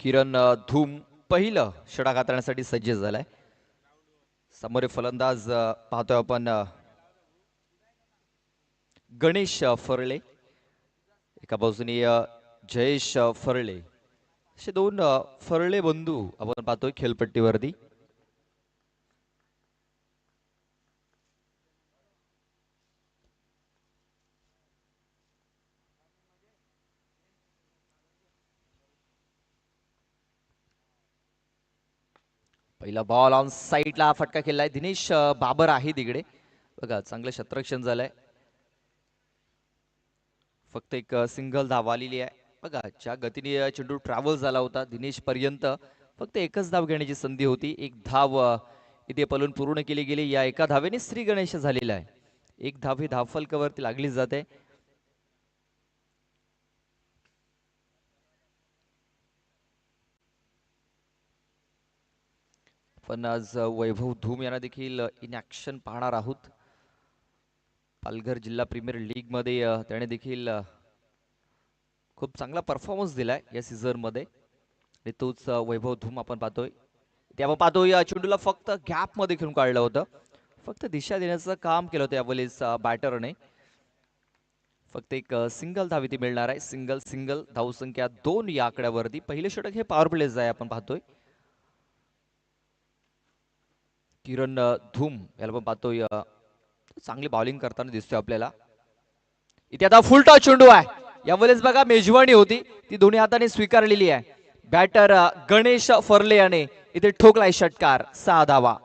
किरण धूम पहिलं षटक हाताळण्यासाठी सज्ज झालाय. समोर फलंदाज पाहतोय आपण गणेश फरळे, एका बाजूने जयेश फरळे, असे दोन फरळे बंधू आपण पाहतोय खेळपट्टीवरती. पहिला बॉल ऑन साईडला फटका केलाय. दिनेश बाबर आहे तिकडे बघा, चांगलं क्षेत्ररक्षण झालंय. फक्त एक सिंगल धाव आलेली आहे बघा. ज्या गतीने चेंडू ट्रॅव्हल झाला होता दिनेश पर्यंत फक्त एकच धाव घेण्याची संधी होती. एक धाव इथे पलून पूर्ण केली गेली. या एका धावेने श्री गणेश झालेला आहे. एक धाव ही धावफलकावरती लागली जाते. पण आज वैभव धूम यांना देखील इन ऍक्शन पाहणार आहोत. पालघर जिल्हा प्रीमियर लीग मध्ये त्याने देखील खूप चांगला परफॉर्मन्स दिलाय या सीझन मध्ये. तोच वैभव धूम आपण पाहतोय. तेव्हा पाहतोय चेंडूला फक्त गॅप मध्ये खेळून काढलं होतं. फक्त दिशा देण्याचं काम केलं होतं यावेळेस बॅटरने. फक्त एक सिंगल धाव इथे मिळणार आहे. सिंगल सिंगल धावसंख्या 2 या आकड्यावरती. पहिले षटक हे पॉवर प्लेच आहे आपण पाहतोय. किरण धूम याला पण पाहतोय चांगली बॉलिंग करताना दिसतोय आपल्याला. इथे आता फुल टॉस चेंडू आहे. यावेळेस बघा मेजवानी होती ती दोन्ही हाताने स्वीकारलेली आहे. बॅटर गणेश फरले याने इथे ठोकलाय षटकार. 6 धावा.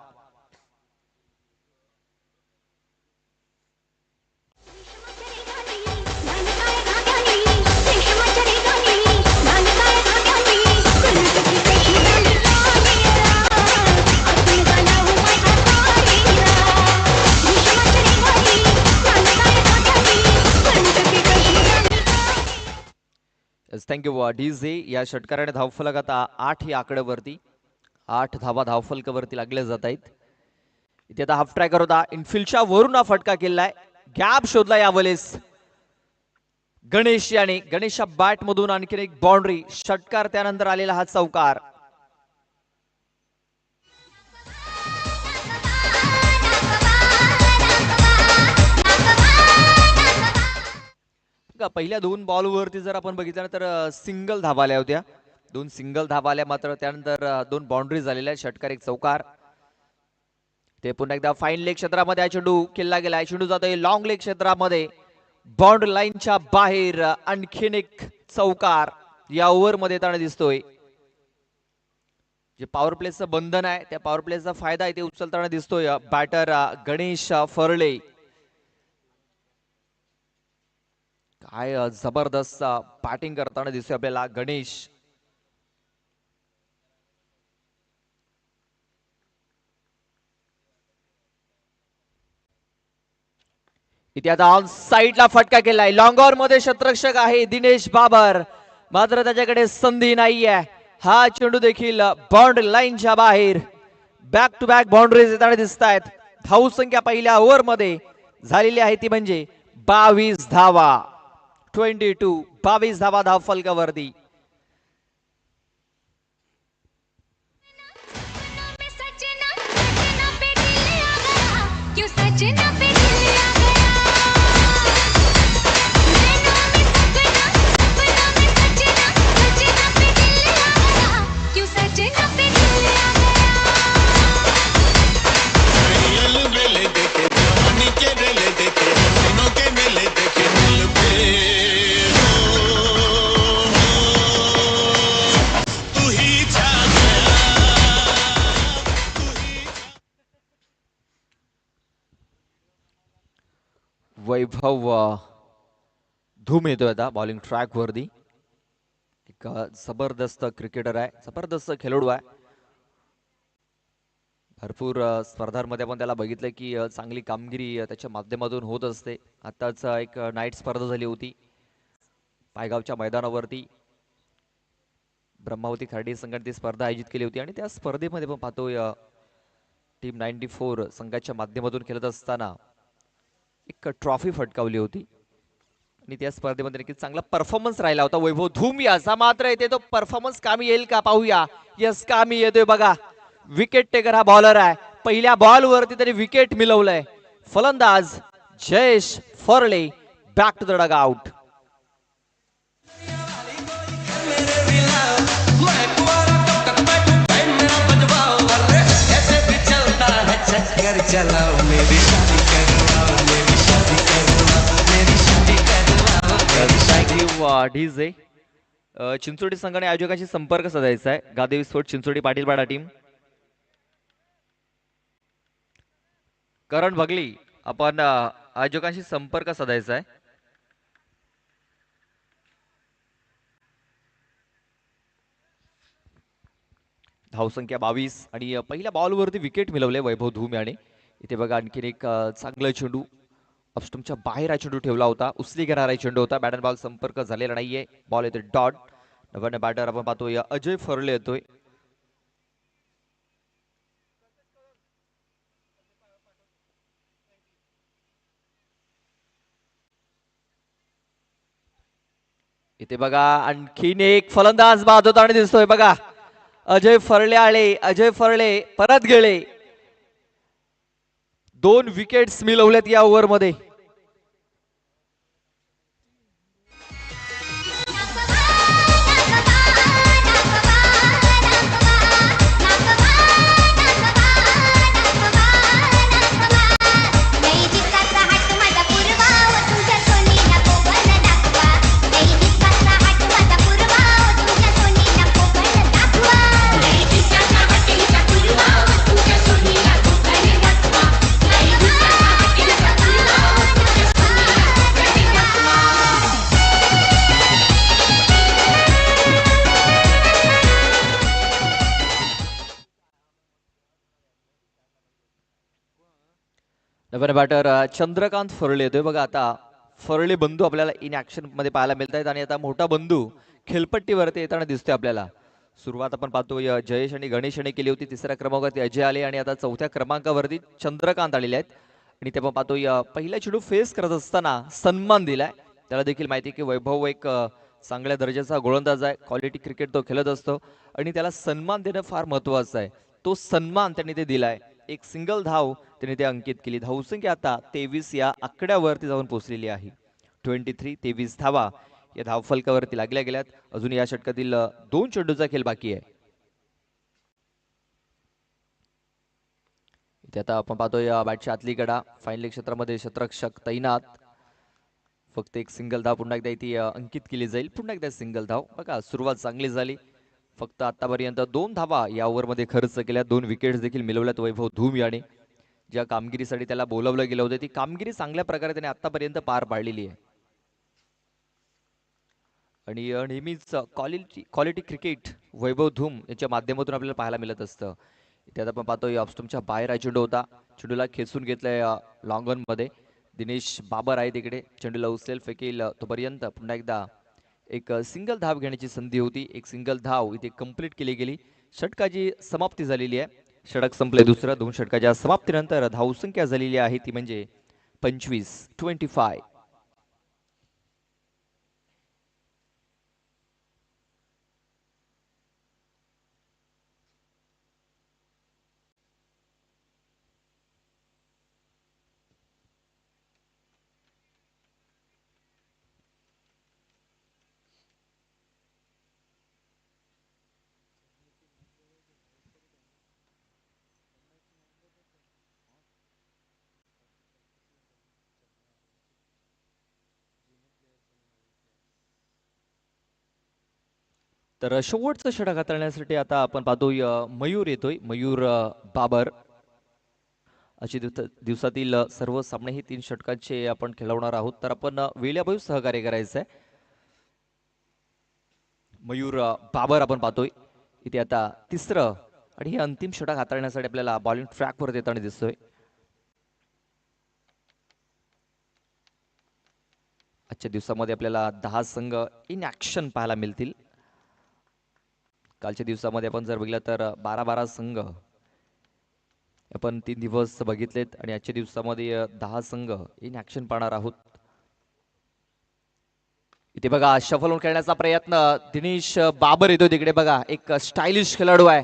Thank you DJ. या षटकाराने धावफलक आता 8 या आकड्यावरती. 8 धावा धावफलकावरती लागल्या जात आहेत. इथे आता हाफ ट्रॅकर होता. इनफिल्डच्या वरून हा फटका केलाय. गॅप शोधला यावेळेस गणेश याने. गणेशच्या बॅट मधून आणखीन एक बाउंड्री. षटकार त्यानंतर आलेला हा चौकार. पहिल्या 2 बॉलवरती जर आपण बघितलं तर सिंगल धावा आल्या होत्या. 2 सिंगल धावा आल्या, मात्र त्यानंतर 2 बाउंड्री झालेल्या. षटकार एक चौकार. ते पुन्हा एकदा फाईन लेग क्षेत्रामध्ये हा चेंडू खेळला गेलाय. चेंडू जातोय लॉंग लेग क्षेत्रामध्ये. बाउंड्री लाईनच्या बाहेर. आणखीन एक चौकार या ओव्हर मध्ये येताना दिसतोय. जे पॉवर प्लेचं बंधन आहे त्या पॉवर प्लेचा फायदा इथे उचलताना दिसतोय बॅटर गणेश फरळे. काय जबरदस्त बॅटिंग करताना दिसतोय आपल्याला गणेश. इथे आता ऑन साईडला फटका केलाय. लॉंग ऑन मध्ये क्षेत्ररक्षक आहे दिनेश बाबर, मात्र त्याच्याकडे संधी नाहीये. हा चेंडू देखील बाउंड्री लाईनच्या बाहेर. बॅक टू बॅक बाउंड्रीज येताना दिसत आहेत. धावसंख्या पहिल्या ओव्हर मध्ये झालेली आहे ती म्हणजे 22 धावा. 22 धावा धावफलकावरती. वैभव धूम येतोय आता बॉलिंग ट्रॅक वरती. एक जबरदस्त क्रिकेटर आहे, जबरदस्त खेळाडू आहे. भरपूर स्पर्धांमध्ये आपण त्याला बघितलं की चांगली कामगिरी त्याच्या माध्यमातून होत असते. आताच एक नाईट स्पर्धा झाली होती पायगावच्या मैदानावरती. ब्रह्मावती खर्डे संघाने ती स्पर्धा आयोजित केली होती आणि त्या स्पर्धेमध्ये पण पाहतोय टीम 94 संघाच्या माध्यमातून खेळत असताना एक ट्रॉफी फटकावली होती. आणि त्या स्पर्धेमध्ये नक्कीच चांगला परफॉर्मन्स राहिला होता वैभव धूम याचा. मात्र येते तो परफॉर्मन्स कामी येईल का पाहूया. यस, कामी येतोय बघा. विकेट टेकर हा बॉलर आहे. पहिल्या बॉल वरती त्याने विकेट मिळवलंय. फलंदाज Jayesh Farle back to the dugout. DJ Chinchodi संघाने आयोजकांशी संपर्क साधायचा आहे. Gadevi sport Chinchodi Patilpada team. करण भगली आपण आयोजकांशी संपर्क साधायचा आहे. धावसंख्या 22 आणि पहिल्या बॉलवरती विकेट मिळवले वैभव धूम याने. इथे बघा आणखीन एक चांगला चेंडू ऑफस्टंपच्या बाहेर हा चेंडू ठेवला होता. उचली घेणारा चेंडू होता. बॅट अँड बॉल संपर्क झालेला नाहीये. बॉल येतोय डॉट. नव्याने बॅटर आपण पाहतोय अजय फरले येतोय. इथे बघा आणखीन एक फलंदाज बाद होताना दिसतोय बघा. अजय फरले आले. अजय फरले परत गेले. 2 विकेट्स मिळवलेत या ओव्हरमध्ये. नवीन बॅटर चंद्रकांत फरले येतोय बघा. आता फरले बंधू आपल्याला इन ऍक्शन मध्ये पाहायला मिळत आहेत आणि आता मोठा बंधू खेळपट्टीवरती येताना दिसतोय आपल्याला. सुरुवात आपण पाहतोय जयेश आणि गणेश यांनी केली होती. तिसऱ्या क्रमांकावरती अजय आले आणि आता चौथ्या क्रमांकावरती चंद्रकांत आलेले आहेत. आणि ते आपण पाहतोय पहिला चेंडू फेस करत असताना सन्मान दिलाय. त्याला देखील माहिती की वैभव एक चांगल्या दर्जाचा गोलंदाज आहे. क्वालिटी क्रिकेट तो खेळत असतो आणि त्याला सन्मान देणं फार महत्वाचं आहे. तो सन्मान त्यांनी ते दिलाय. एक सिंगल धाव त्यांनी ते अंकित केली. धावसंख्या आता 23 या आकड्यावरती जाऊन पोहोचलेली आहे. 23 धावा या धावफलकावरती लागल्या गेल्यात. अजून या षटकातील 2 चेंडूचा खेळ बाकी आहे. इथे आता आपण पाहतोय बॅटच्या आतली कडा फाईनल क्षेत्रामध्ये शतरक्षक तैनात. फक्त एक सिंगल धाव पुन्हा एकदा इथे अंकित केली जाईल. पुन्हा एकदा सिंगल धाव. बघा सुरुवात चांगली झाली. फक्त आतापर्यंत 2 धावा या ओव्हरमध्ये खर्च केल्या. 2 विकेट्स देखील मिळवल्यात वैभव धूम याने. ज्या कामगिरीसाठी त्याला बोलावलं गेलं होतं ती कामगिरी चांगल्या प्रकारे त्याने आतापर्यंत पार पाडलेली आहे. आणि नेहमीच क्वालिटी क्रिकेट वैभव धूम यांच्या माध्यमातून आपल्याला पाहायला मिळत असतं. त्यात आपण पाहतोय ऑफस्टंपच्या बाहेर हा चेंडू होता. चेंडूला खेचून घेतलाय लॉंग ऑन मध्ये. दिनेश बाबर आहे तिकडे. चेंडूला उचलेल फेकेल तोपर्यंत पुन्हा एकदा एक सिंगल धाव घेण्याची संधी होती. एक सिंगल धाव इथे कंप्लीट केली गेली. षटकाची समाप्ती झालेली आहे. षटक संपले दुसरं. 2 षटकाच्या समाप्तीनंतर धावसंख्या झालेली आहे ती म्हणजे 25. तर शेवटचं षटक हाताळण्यासाठी आता आपण पाहतोय मयूर येतोय. मयूर बाबर. अशी दिवसातील सर्व सामने हे 3 षटकांचे आपण खेळवणार आहोत. तर आपण वेळाभर सहकार्य करायचं आहे. मयूर बाबर आपण पाहतोय इथे आता तिसरं आणि हे अंतिम षटक हाताळण्यासाठी आपल्याला बॉलिंग ट्रॅकवर येताना दिसतोय. आजच्या दिवसामध्ये आपल्याला 10 संघ इन ऍक्शन पाहायला मिळतील. कालच्या दिवसामध्ये आपण जर बघितलं तर 12 संघ आपण 3 दिवस बघितलेत आणि आजच्या दिवसामध्ये 10 संघ इन ऍक्शन पाहणार आहोत. इथे बघा शफल खेळण्याचा प्रयत्न. दिनेश बाबर येतो तिकडे बघा. एक स्टायलिश खेळाडू आहे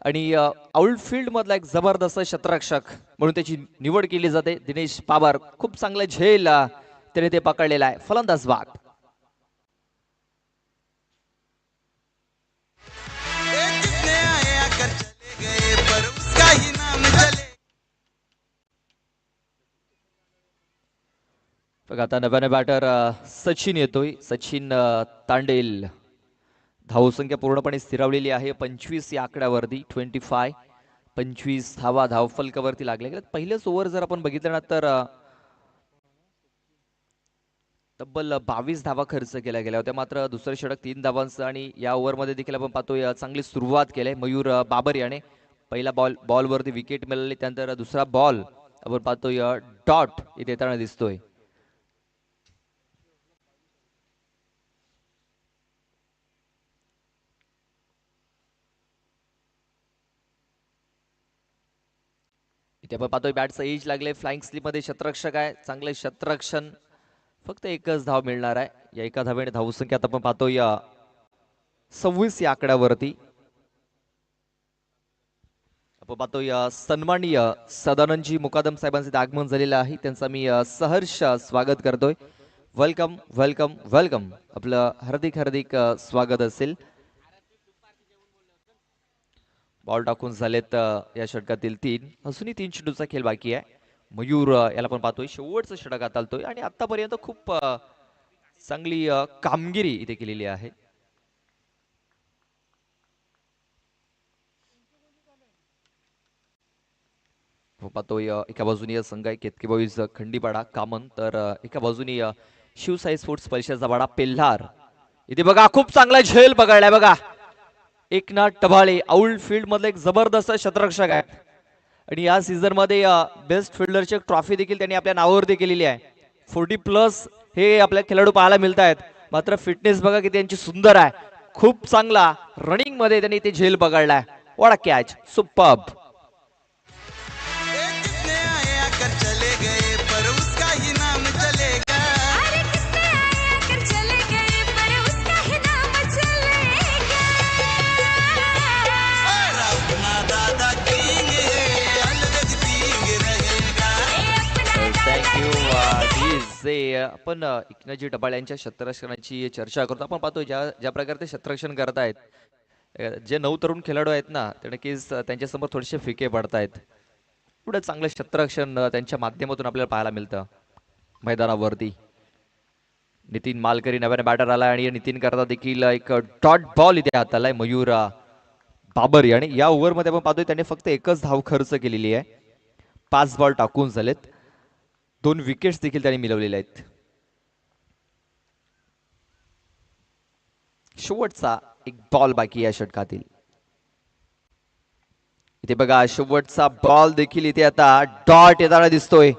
आणि आउटफील्ड मधला एक जबरदस्त क्षेत्ररक्षक म्हणून त्याची निवड केली जाते. दिनेश बाबर खूप चांगलं झेल त्याने ते पकडलेला आहे. फलंदाज बाद. बघा आता नव्याने बॅटर सचिन येतोय. सचिन तांडेल. धावसंख्या पूर्णपणे स्थिरावलेली आहे 25 या आकड्यावरती. 25 25 धावा धावफलकावरती लागले गेले. पहिलेच ओव्हर जर आपण बघितलं ना तर तब्बल 22 धावा खर्च केल्या गेल्या होत्या. मात्र दुसरे षटक 3 धावांचं आणि या ओव्हरमध्ये देखील आपण पाहतोय चांगली सुरुवात केली मयूर बाबर याने. पहिला बॉलवरती विकेट मिळाली. त्यानंतर दुसरा बॉल आपण पाहतोय डॉट इथे येताना दिसतोय. इथे आपण पाहतोय बॅटचं एज लागले. फ्लाइंग स्लिप मध्ये क्षेत्ररक्षक आहे. चांगले क्षेत्ररक्षण. फक्त एकच धाव मिळणार आहे. या एका धावेने धावसंख्या आपण पाहतोय 26 या आकड्यावरती. आपण पाहतोय सन्माननीय सदानंदजी मुकादम साहेबांचे आगमन झालेलं आहे. त्यांचा मी सहर्ष स्वागत करतोय. Welcome welcome welcome. आपलं हार्दिक हार्दिक स्वागत असेल. बॉल टाकून झालेत या षटकातील 3. अजूनही 3 चेंडूचा खेळ बाकी आहे. मयूर याला पण पाहतोय शेवटचं षटक आता आलतोय आणि आतापर्यंत खूप चांगली कामगिरी इथे केलेली आहे. पाहतोय एका बाजूनी संघ आहे केतकी बॉईज खंडीपाडा कामन, तर एका बाजूनी शिवसाई स्पोर्ट्स परिषदेचा वाडा पेल्हार. इथे बघा खूप चांगला झेल पकडलाय बघा. एकनाथ टभाळे आउटफील्ड मधले एक जबरदस्त क्षेत्ररक्षक आहे आणि या सीझन मध्ये बेस्ट फिल्डरची ट्रॉफी देखील त्यांनी आपल्या नावावरती केलेली आहे. 40+ हे आपल्या खेळाडू पाहायला मिळत आहेत. मात्र फिटनेस बघा की त्यांची सुंदर आहे. खूप चांगला रनिंग मध्ये त्यांनी ते झेल पकडलाय. What a catch. सुपर्ब. आपण एकनाथजी टपाळे यांच्या क्षेत्ररक्षणाची चर्चा करतो. आपण पाहतो ज्या प्रकारे ते क्षेत्ररक्षण करतायत, जे 9 तरुण खेळाडू आहेत ना, ते नक्कीच त्यांच्या समोर थोडेसे फिके पडतायत. पुढे चांगलं क्षेत्ररक्षण त्यांच्या माध्यमातून आपल्याला पाहायला मिळतं मैदानावरती. नितीन मालकरी नव्याने बॅटर आलाय आणि नितीन करता देखील एक डॉट बॉल इथे हात आलाय मयूर बाबर याने. या ओव्हरमध्ये आपण पाहतोय त्याने फक्त एकच धाव खर्च केलेली आहे. 5 बॉल टाकून झालेत. 2 विकेट्स देखील त्यांनी मिळवलेल्या आहेत. शेवटचा एक बॉल बाकी या षटकातील. इथे बघा शेवटचा बॉल देखील इथे आता डॉट येताना दिसतोय.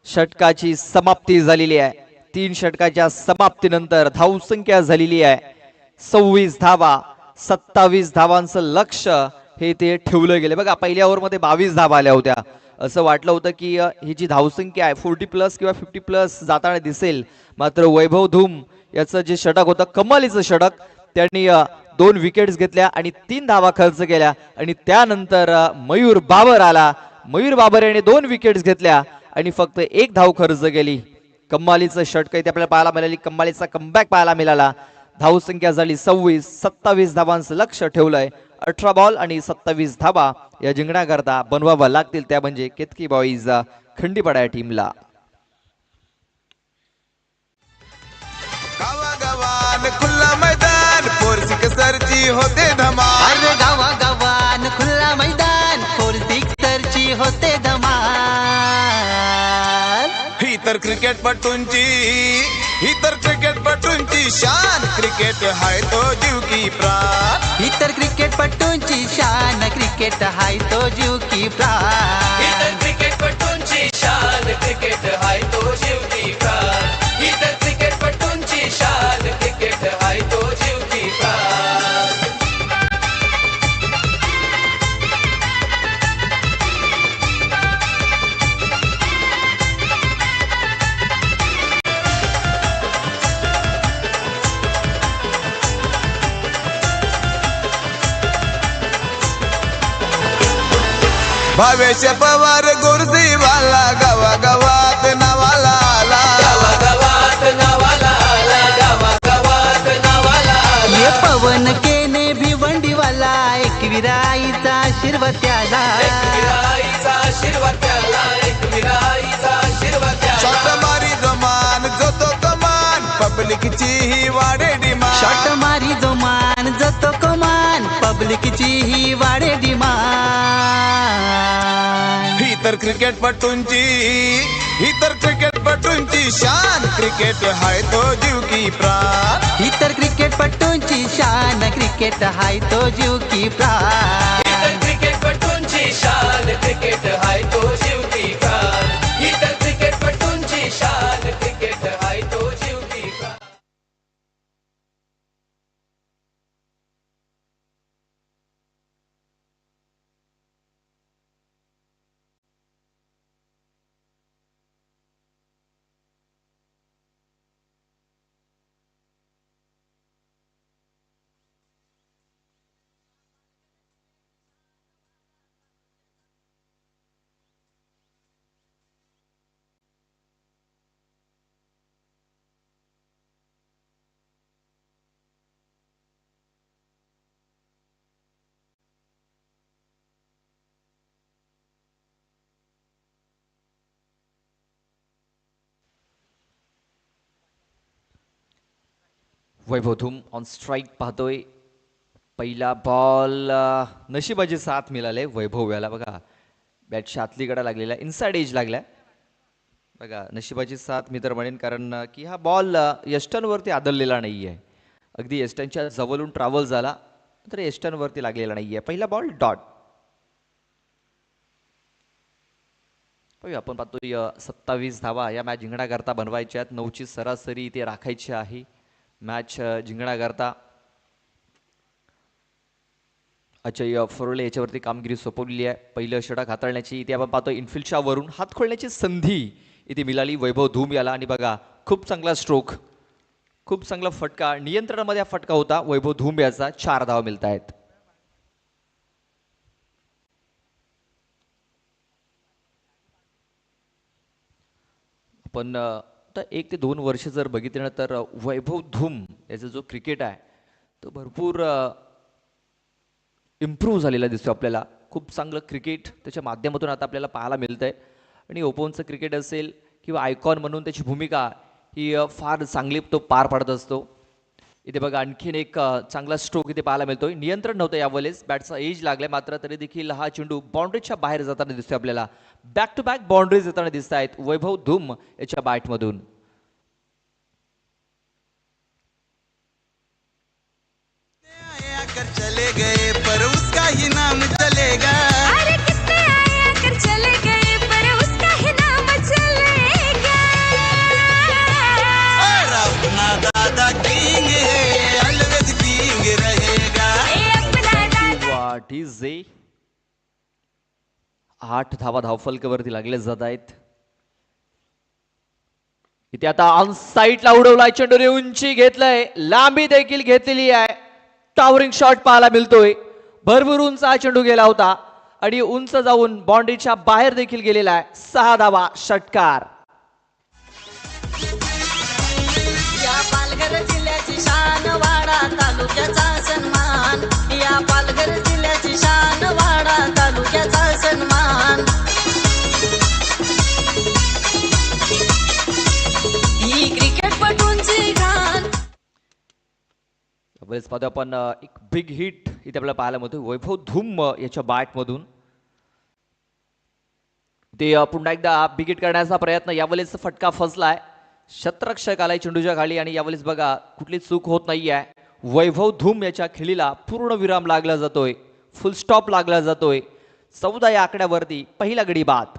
षटकाची समाप्ती झालेली आहे. 3 षटकाच्या समाप्तीनंतर धावसंख्या झालेली आहे 26 धावा. 27 धावांचं लक्ष्य हे ते ठेवलं गेले. बघा पहिल्या ओव्हरमध्ये 22 धावा आल्या होत्या. असं वाटलं होतं की ही जी धावसंख्या आहे 40+ किंवा 50+ जाताना दिसेल. मात्र वैभव धूम याचं जे षटक होतं कमालीचं षटक, त्यांनी 2 विकेट्स घेतल्या आणि 3 धावा खर्च केल्या. आणि त्यानंतर मयूर बाबर आला. मयूर बाबर याने 2 विकेट्स घेतल्या आणि फक्त 1 धाव खर्च केली. कमालीचं षटक इथे आपल्याला पाहायला मिळाली. कमालीचा कमबॅक पाहायला मिळाला. धावसंख्या झाली 26. 27 धावांचं लक्ष ठेवलंय. 18 बॉल आणि 27 धावा या जिंकण्याकरता बनवाव्या लागतील. त्या म्हणजे केतकी बॉईज खंडीपाडा या टीमला. गावागावान खुला मैदान फोर्सिक सरची होते धमाल. अरे गावागावान खुला मैदान फोर्सिक सरची होते धमाल. ही तर क्रिकेटपटूंची शान. क्रिकेट हाय तो जीव की प्राण. ही तर क्रिकेटपटूंची शान. क्रिकेट हाय तो जीव की प्राण. क्रिकेटपटूंची शान. क्रिकेट हाय तो जीव की प्राण. ही तर क्रिकेटपटूंची शान. क्रिकेट हाय तो जीव की प्राण. भावेश पवार गुरुजीवाला गावागावात नावाला आला. गावागावात नावाला आला, गावागावात नावाला आला. ये पवन केने भिवंडीवाला एकविराईचा आशीर्वाद त्याला. एकविराईचा आशीर्वाद त्याला, एकविराईचा आशीर्वाद त्याला. शॉट मारी जमान जो तो कमान पब्लिकची ही वाढे डिमांड. शॉट मारी जो मान जतो कमान पब्लिकची ही वाढे डिमांड. ही तर क्रिकेटपटूंची शान. क्रिकेट हाय तो जीव की प्राण. ही तर क्रिकेटपटूंची शान. क्रिकेट हाय तो जीव की प्राण. इतर क्रिकेटपटूंची शान, क्रिकेट हाय तो जीव की प्राण. इतर क्रिकेटपटूंची शान, क्रिकेट हाय तो जीव की प्राण. वैभव धूम ऑन स्ट्राईक पाहतोय. पहिला बॉल नशिबाची साथ मिळाले वैभव याला. बघा बॅटच्या आतलीकडे लागलेला इनसाइड एज लागलाय. बघा नशिबाची साथ मी तर म्हणेन, कारण की हा बॉल यस्टनवरती आदळलेला नाही आहे. अगदी यस्टनच्या जवळून ट्रॅव्हल झाला तर यस्टनवरती लागलेला नाही आहे. पहिला बॉल डॉट. आपण पाहतोय 27 धावा या मॅच जिंकण्याकरता बनवायच्या आहेत. 9ची सरासरी इथे राखायची आहे मॅच जिंकण्याकरता. अजय फरोले याच्यावरती कामगिरी सोपवलेली आहे. पहिलं षटक हाताळण्याची इथे आपण पाहतो इनफिल्डच्या वरून हात खोलण्याची संधी इथे मिळाली वैभव धूम याला. आणि बघा खूप चांगला स्ट्रोक, खूप चांगला फटका, नियंत्रणामध्ये हा फटका होता वैभव धूम याचा. 4 धावा मिळत आहेत. पण आता 1 ते 2 वर्ष जर बघितलं ना तर वैभव धूम याचा जो क्रिकेट आहे तो भरपूर इम्प्रूव्ह झालेला दिसतो आपल्याला. खूप चांगलं क्रिकेट त्याच्या माध्यमातून आता आपल्याला पाहायला मिळतंय. आणि ओपनचं क्रिकेट असेल किंवा आयकॉन म्हणून त्याची भूमिका ही फार चांगली तो पार पाडत असतो. इथे बघा आणखीन एक चांगला स्ट्रोक इथे पाहायला मिळतोय. नियंत्रण नव्हतं यावेळेस, बॅटचा एज लागलाय, मात्र तरी देखील हा चेंडू बाउंड्रीच्या बाहेर जाताना दिसतोय आपल्याला. बॅक टू बॅक बाउंड्रीज येताना दिसत आहेत वैभव धूम याच्या बॅटमधून. चले गए पर उसका ही नाम चलेगा. अरे कितने आया कर चले गए पर उसका ही नाम चलेगा. और अपना दादा किंग है अलवेज किंग रहेगा. ए अपना दादा. व्हॉट इज ए 8 धावा धावफलकावरती लागले जात आहेत. इथे आता ऑन साईडला उडवलाय चेंडूने, उंची घेतलंय, लांबी देखील घेतलेली आहे. टॉवरिंग शॉट पाहायला मिळतोय. भरपूर उंच हा चेंडू गेला होता आणि उंच जाऊन बाउंड्रीच्या बाहेर देखील गेलेला आहे. 6 धावा षटकार. या पालघर जिल्ह्याची शान वाडा तालुक्याचा सन्मान. या पालघर जिल्ह्याची शान वाडा तालुक्याचा सन्मान. ही क्रिकेटपटूंची घाण. बरेच पाहतो आपण एक बिग हिट इथे आपल्याला पाहायला मिळतो वैभव धूम याच्या बॅटमधून. ते पुन्हा एकदा बिग हिट करण्याचा प्रयत्न, यावेळेस फटका फसलाय. शतरक्षक आलाय चेंडूच्या खाली आणि यावेळेस बघा कुठली चूक होत नाहीये. वैभव धूम याच्या खेळीला पूर्ण विराम लागला जातोय, फुल स्टॉप लागला जातोय. 14 या आकड्यावरती पहिला गडी बाद.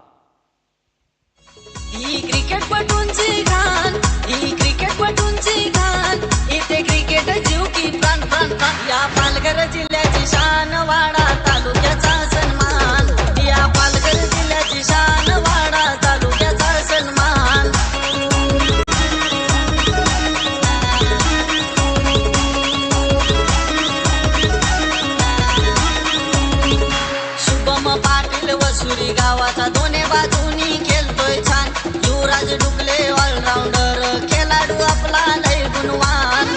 ही क्रिकेटपटूंची घाण. ही क्रिकेटपटूंची घाण. इथे क्रिकेट जीव की प्राण प्राण प्राण. या पालघर जिल्ह्याची शान वाडा तालुक्याचा सन्मान. या पालघर जिल्ह्याची शान वाडा तालुक्याचा सन्मान. शुभम पाटील व सूर्य धावाचा दोन्ही बाजूनी खेळतोय छान युवराज डुकले ऑलराऊंडर खेळाडू आपला लय गुणवान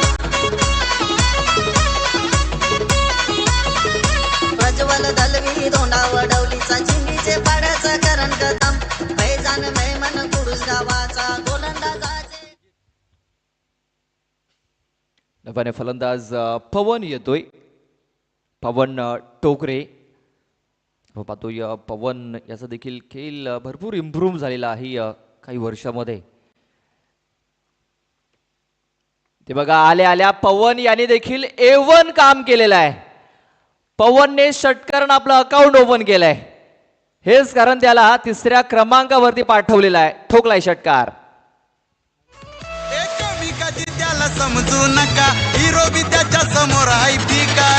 प्रज्वल दलवी धोंडा वडवलीचा चिंगीचे पाड्याचा करण कदम बैजान मेमन कुडूस गावाचा गोलंदाजाचे नव्याने फलंदाज पवन येतोय. पवन टोकरे. आपण पाहतोय पवन याचा देखील खेळ भरपूर इम्प्रूव्ह झालेला आहे काही वर्षामध्ये. ते बघा आल्या आल्या पवन याने देखील A1 काम केलेलं आहे. पवनने षटकारण आपलं अकाउंट ओपन केलंय. हेच कारण त्याला तिसऱ्या क्रमांकावरती पाठवलेला आहे. ठोकलाय षटकार. एकामेकाची त्याला समजू नका हिरो बी त्याच्या समोर आहे पिका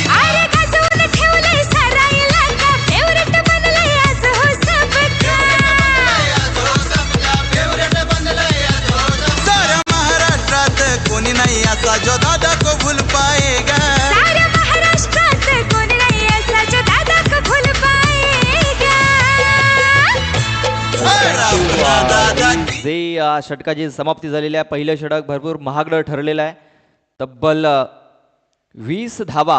अरे गाजवून ठेवलंय सराईला का फेवरेट बनलंय आज हो सबका साऱ्या महाराष्ट्रात कोणी नाही असा जो दादा को भूल पाएगा साऱ्या महाराष्ट्रात कोण नाही असा जो दादा को भूल पाएगा आपला दादा जे षटकाची समाप्ती झालेली आहे. पहिलं षटक भरपूर महागडं ठरलेलं आहे. तब्बल 20 धावा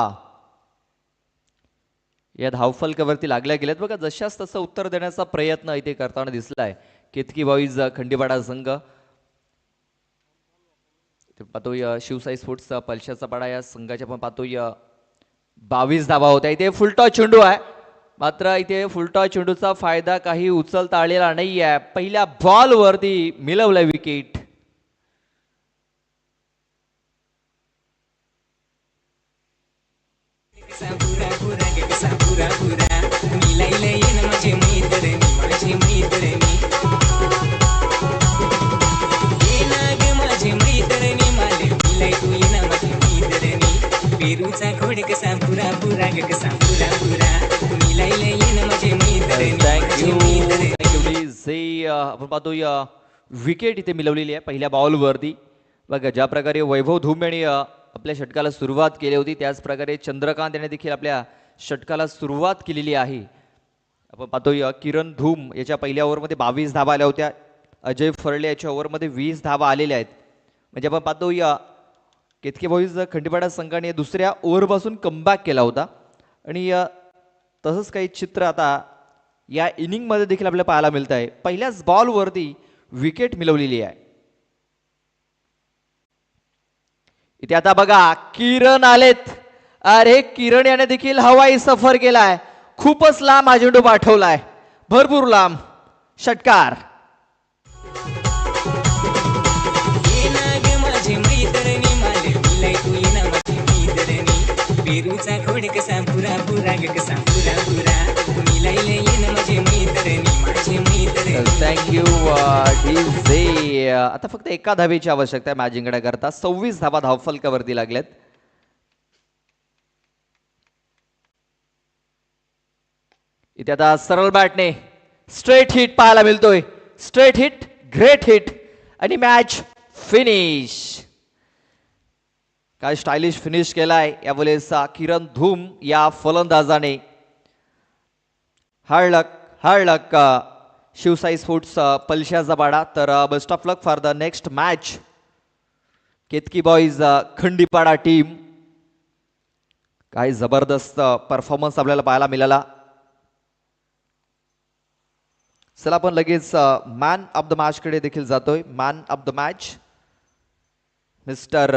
या धावफलकावरती लागल्या गेल्यात. बघा जशाच तसं उत्तर देण्याचा प्रयत्न इथे करताना दिसलाय केतकी बॉईज खंडीपाडा संघ. पाहतोय शिवसाई स्पोर्ट्स पलशाचा पाडा या संघाच्या पण पाहतोय 22 धावा होत्या. इथे फुलटॉस चेंडू आहे मात्र इथे फुलटॉस चेंडूचा फायदा काही उचलता आलेला नाही आहे. पहिल्या बॉलवरती मिळवलंय विकेट. पुरा पुरा ग कसा पुरा पुरा मिलायला येन माझे मैत्रिणी येन ग माझे मैत्रिणी माले मिलाय तू येन माझे मैत्रिणी पेरूचा खोड कसा पुरा पुरा ग कसा पुरा पुरा मिलायला येन माझे मैत्रिणी आपण पाहतोय विकेट इथे मिळवलेली आहे पहिल्या बॉलवरती. बघा ज्या प्रकारे वैभव धूम यांनी आपल्या षटकाला सुरुवात केली होती त्याच प्रकारे चंद्रकांत याने देखील आपल्या षटकाला सुरुवात केलेली आहे. आपण पाहतोय किरण धूम याच्या पहिल्या ओव्हरमध्ये 22 धावा आल्या होत्या. अजय फरले याच्या ओव्हरमध्ये 20 धावा आलेल्या आहेत. म्हणजे आपण पाहतोय केतकी बॉईज खंडीपाडा संघाने दुसऱ्या ओव्हरपासून कमबॅक केला होता आणि तसंच काही चित्र आता या इनिंगमध्ये देखील आपल्याला पाहायला मिळत आहे. पहिल्याच बॉलवरती विकेट मिळवलेली आहे. इथे आता बघा किरण आलेत. अरे किरण याने देखील हवाई सफर केलाय. खूपच लांब हा चेंडू पाठवलाय भरपूर लांब. षटकार. येन ग माझे मैत्रिणी माले मिलाय तू येन माझे मैत्रिणी पेरूचा खोड कसा पुरा पुरा ग कसा पुरा पुरा मिलायला येन माझे मैत्रिणी थँक्यू डीजे. आता फक्त एका धावेची आवश्यकता आहे मॅच जिंकण्याकरता. 26 धावा धावफलकावरती लागल्यात. इथे आता सरळ बॅटने स्ट्रेट हिट पाहायला मिळतोय. स्ट्रेट हिट, ग्रेट हिट आणि मॅच फिनिश. काय स्टायलिश फिनिश केलाय यावेळेस किरण धूम या फलंदाजाने. हार्ड लक शिवसाई स्पोर्ट्स पलशाचा बाडा. तर best of luck for the next match Ketki boys Khandipada team. काय जबरदस्त परफॉर्मन्स आपल्याला पाहायला मिळाला. चला आपण लगेच मॅन ऑफ द मॅच कडे देखील जातोय. Man of the match mister